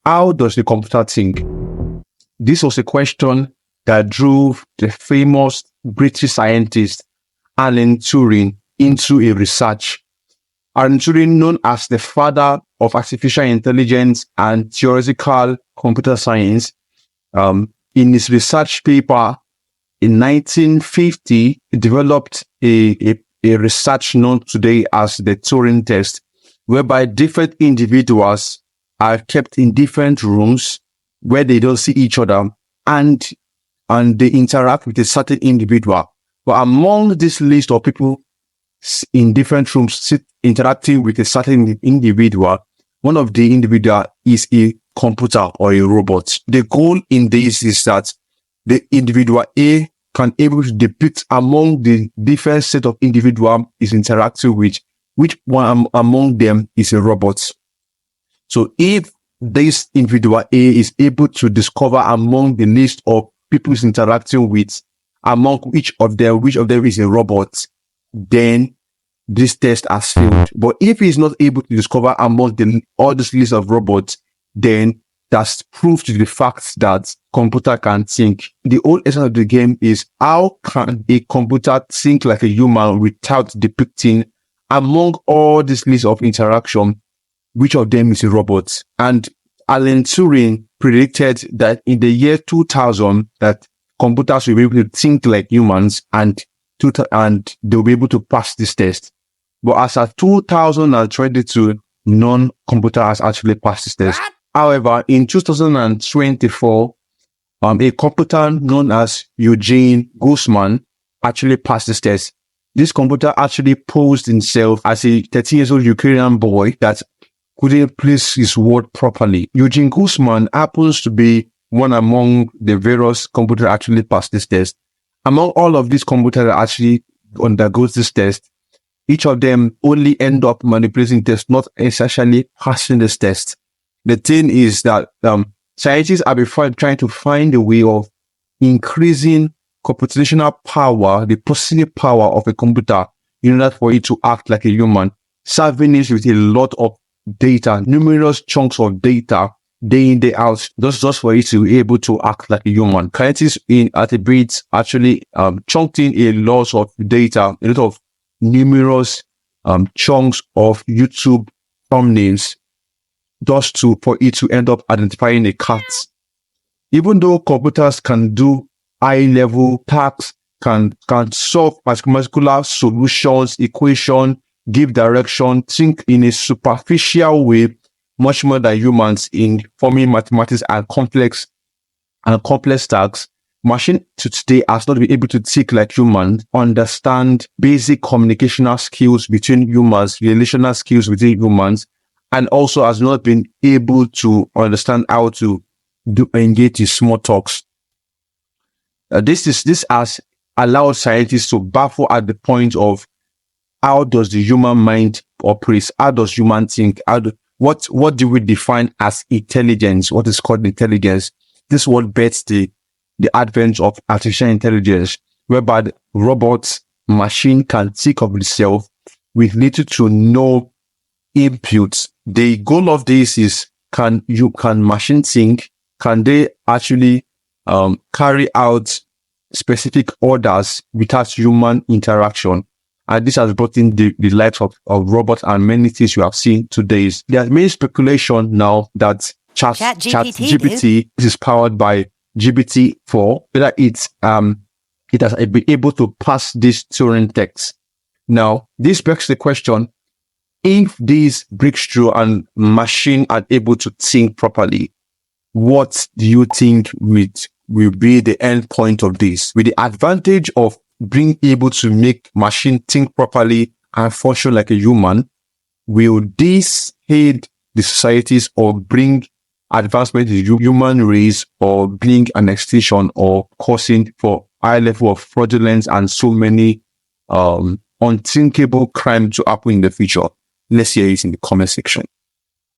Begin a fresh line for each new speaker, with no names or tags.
How does the computer think? This was a question that drove the famous British scientist Alan Turing into a research. Alan Turing, known as the father of artificial intelligence and theoretical computer science, in his research paper in 1950, he developed a research known today as the Turing test, whereby different individuals are kept in different rooms where they don't see each other, and they interact with a certain individual. But among this list of people in different rooms interacting with a certain individual, one of the individual is a computer or a robot. The goal in this is that the individual A can able to depict among the different set of individual is interacting with which one among them is a robot. So if this individual A is able to discover among the list of people he's interacting with, among which of them is a robot, then this test has failed. But if he's not able to discover among all this list of robots, then that's proof to the fact that computer can think. The whole essence of the game is how can a computer think like a human without depicting among all this list of interaction which of them is a robot. And Alan Turing predicted that in the year 2000 that computers will be able to think like humans and they'll be able to pass this test. But as of 2022, non-computer has actually passed this test. However, in 2024, a computer known as Eugene Guzman actually passed this test. This computer actually posed himself as a 13-year-old Ukrainian boy that couldn't place his word properly. Eugene Guzman happens to be one among the various computers that actually passed this test. Among all of these computers that actually undergoes this test, each of them only end up manipulating tests, not essentially passing this test. The thing is that scientists are trying to find a way of increasing computational power, the processing power of a computer, in order for it to act like a human, serving it with a lot of data, numerous chunks of data, day in, day out, just for it to be able to act like a human. Scientists at a bit actually chunked in a lot of data, a lot of numerous chunks of YouTube thumbnails, just for it to end up identifying a cat. Even though computers can do high-level tasks, can solve particular solutions, equation, give direction, think in a superficial way, much more than humans in forming mathematics and complex tasks. Machine to today has not been able to think like humans, understand basic communicational skills between humans, relational skills between humans, and also has not been able to understand how to engage in small talks. This has allowed scientists to baffle at the point of how does the human mind operate? How does human think? What do we define as intelligence? What is called intelligence? This is what bets the advent of artificial intelligence, whereby the robots, machine can think of itself with little to no inputs. The goal of this is, can machine think? Can they actually carry out specific orders without human interaction? And this has brought in the lives of robots and many things you have seen today. There's many speculation now that ChatGPT is powered by GPT-4, whether it has been able to pass this Turing test. Now, this begs the question, if this breaks through and machine are able to think properly, what do you think will be the end point of this? With the advantage of being able to make machine think properly and function like a human, will this aid the societies or bring advancement in the human race, or bring an extinction or causing for high level of fraudulence and so many unthinkable crime to happen in the future? Let's hear it in the comment section.